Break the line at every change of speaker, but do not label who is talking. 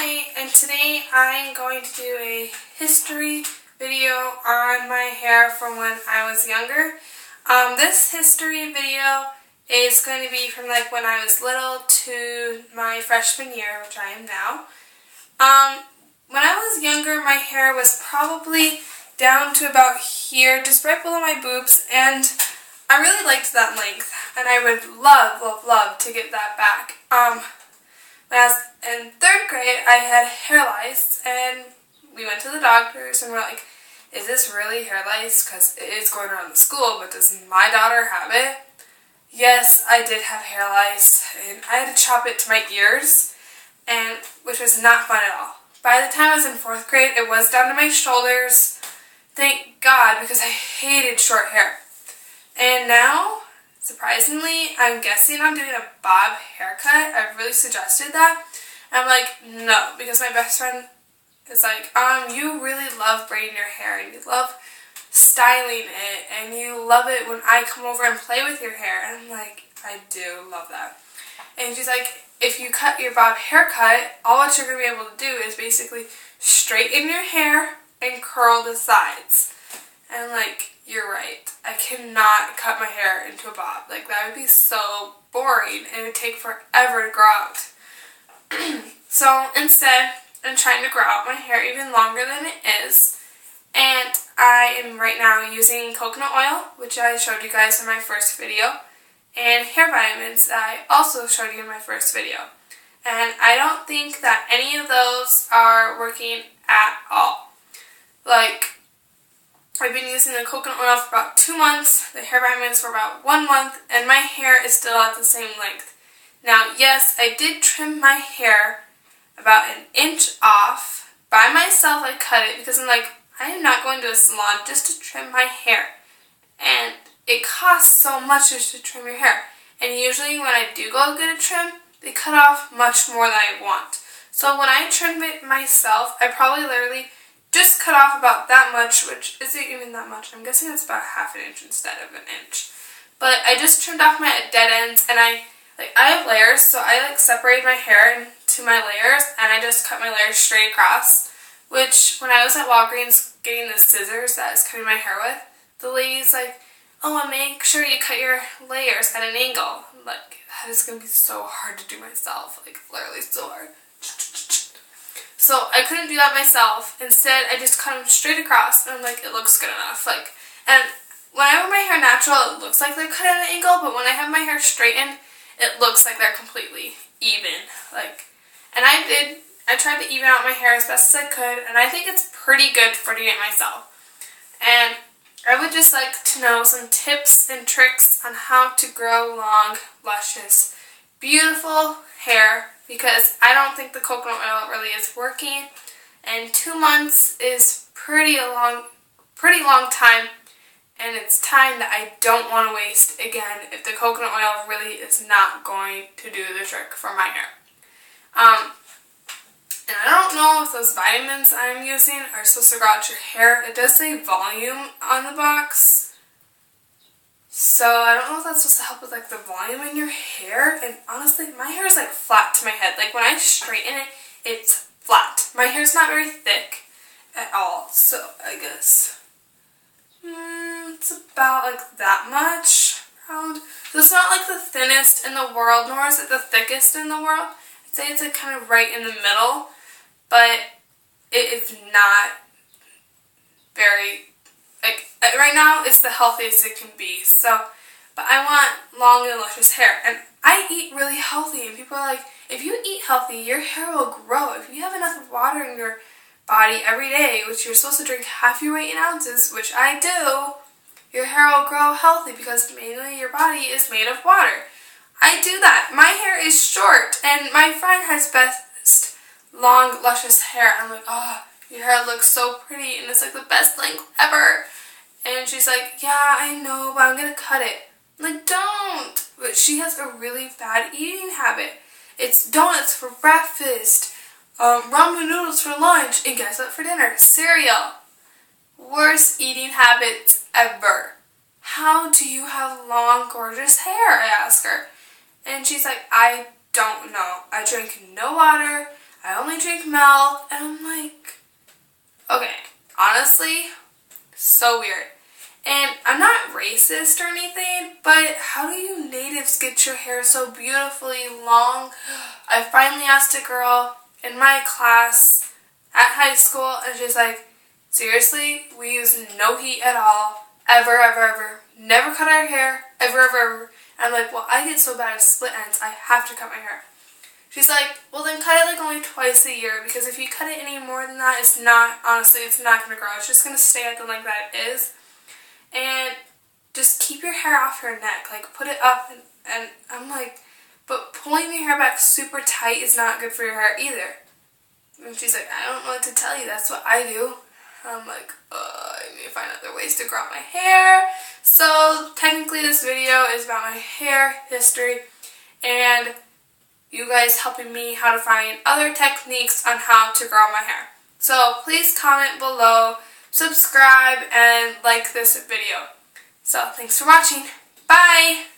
Hi, and today I'm going to do a history video on my hair from when I was younger. This history video is going to be from like when I was little to my freshman year, which I am now. When I was younger, my hair was probably down to about here, just right below my boobs, and I really liked that length, and I would love to get that back. When I was in 3rd grade, I had hair lice, and we went to the doctors, and we're like, is this really hair lice? Because it's going around the school, but does my daughter have it? Yes, I did have hair lice, and I had to chop it to my ears, and which was not fun at all. By the time I was in 4th grade, it was down to my shoulders. Thank God, because I hated short hair. And now, surprisingly, I'm guessing I'm doing a bob haircut. I've really suggested that. And I'm like, no, because my best friend is like, you really love braiding your hair, and you love styling it, and you love it when I come over and play with your hair. And I'm like, I do love that. And she's like, if you cut your bob haircut, all what you're going to be able to do is basically straighten your hair and curl the sides. And I'm like, you're right. I cannot cut my hair into a bob. Like, that would be so boring, and it would take forever to grow out. So instead, I'm trying to grow out my hair even longer than it is. And I am right now using coconut oil, which I showed you guys in my first video, and hair vitamins that I also showed you in my first video. And I don't think that any of those are working at all. Like, I've been using the coconut oil for about 2 months, the hair vitamins for about 1 month, and my hair is still at the same length. Now, yes, I did trim my hair about 1 inch off. By myself, I cut it because I'm like, I am not going to a salon just to trim my hair. And it costs so much just to trim your hair. And usually when I do go get a trim, they cut off much more than I want. So when I trim it myself, I probably literally just cut off about that much, which isn't even that much. I'm guessing it's about 1/2 inch instead of 1 inch. But I just trimmed off my dead ends, and I have layers, so I separate my hair into my layers, and I just cut my layers straight across. Which, when I was at Walgreens getting the scissors that I was cutting my hair with, the lady's like, oh, and make sure you cut your layers at an angle. I'm like, that is going to be so hard to do myself. Like, literally so hard. So I couldn't do that myself. Instead, I just cut them straight across, and I'm like, it looks good enough. And when I wear my hair natural, it looks like they're cut at an angle, but when I have my hair straightened, it looks like they're completely even. And I tried to even out my hair as best as I could, and I think it's pretty good for doing it myself. And I would just like to know some tips and tricks on how to grow long, luscious, beautiful hair, because I don't think the coconut oil really is working, and 2 months is pretty long time, and it's time that I don't want to waste again if the coconut oil really is not going to do the trick for my hair. And I don't know if those vitamins I'm using are supposed to grow out your hair. It does say volume on the box, so I don't know if that's supposed to help with the volume in your hair. And honestly, my hair is flat to my head. When I straighten it, it's flat. My hair's not very thick at all, so I guess it's about that much around. So it's not the thinnest in the world, nor is it the thickest in the world. I'd say it's kind of right in the middle, but it is not very, right now it's the healthiest it can be. So, but I want long and luscious hair, and I eat really healthy, and people are like, if you eat healthy, your hair will grow. If you have enough water in your body every day, which you're supposed to drink half your weight in ounces, which I do, your hair will grow healthy because mainly your body is made of water. I do that. My hair is short, and my friend has best long, luscious hair. I'm like, oh, your hair looks so pretty, and it's the best length ever. And she's like, yeah, I know, but I'm going to cut it. I'm like, don't. But she has a really bad eating habit. It's donuts for breakfast, ramen noodles for lunch, and guess what for dinner? Cereal. Worst eating habits ever. How do you have long, gorgeous hair? I ask her. And she's like, I don't know. I drink no water. I only drink milk. And I'm like, okay, honestly, so weird. And I'm not racist or anything, but how do you natives get your hair so beautifully long? I finally asked a girl in my class at high school, and she's like, seriously, we use no heat at all, ever, ever, ever. Never cut our hair, ever, ever, ever. I'm like, well, I get so bad at split ends, I have to cut my hair. She's like, well, then cut it like only twice a year, because if you cut it any more than that, it's not, honestly, it's not going to grow. It's just going to stay at the length that it is. And just keep your hair off your neck. Like, put it up. And I'm like, but pulling your hair back super tight is not good for your hair either. And she's like, I don't know what to tell you. That's what I do. I'm like, I need to find other ways to grow out my hair. So, technically this video is about my hair history. And you guys helping me how to find other techniques on how to grow my hair. So, please comment below, subscribe, and like this video. So, thanks for watching. Bye!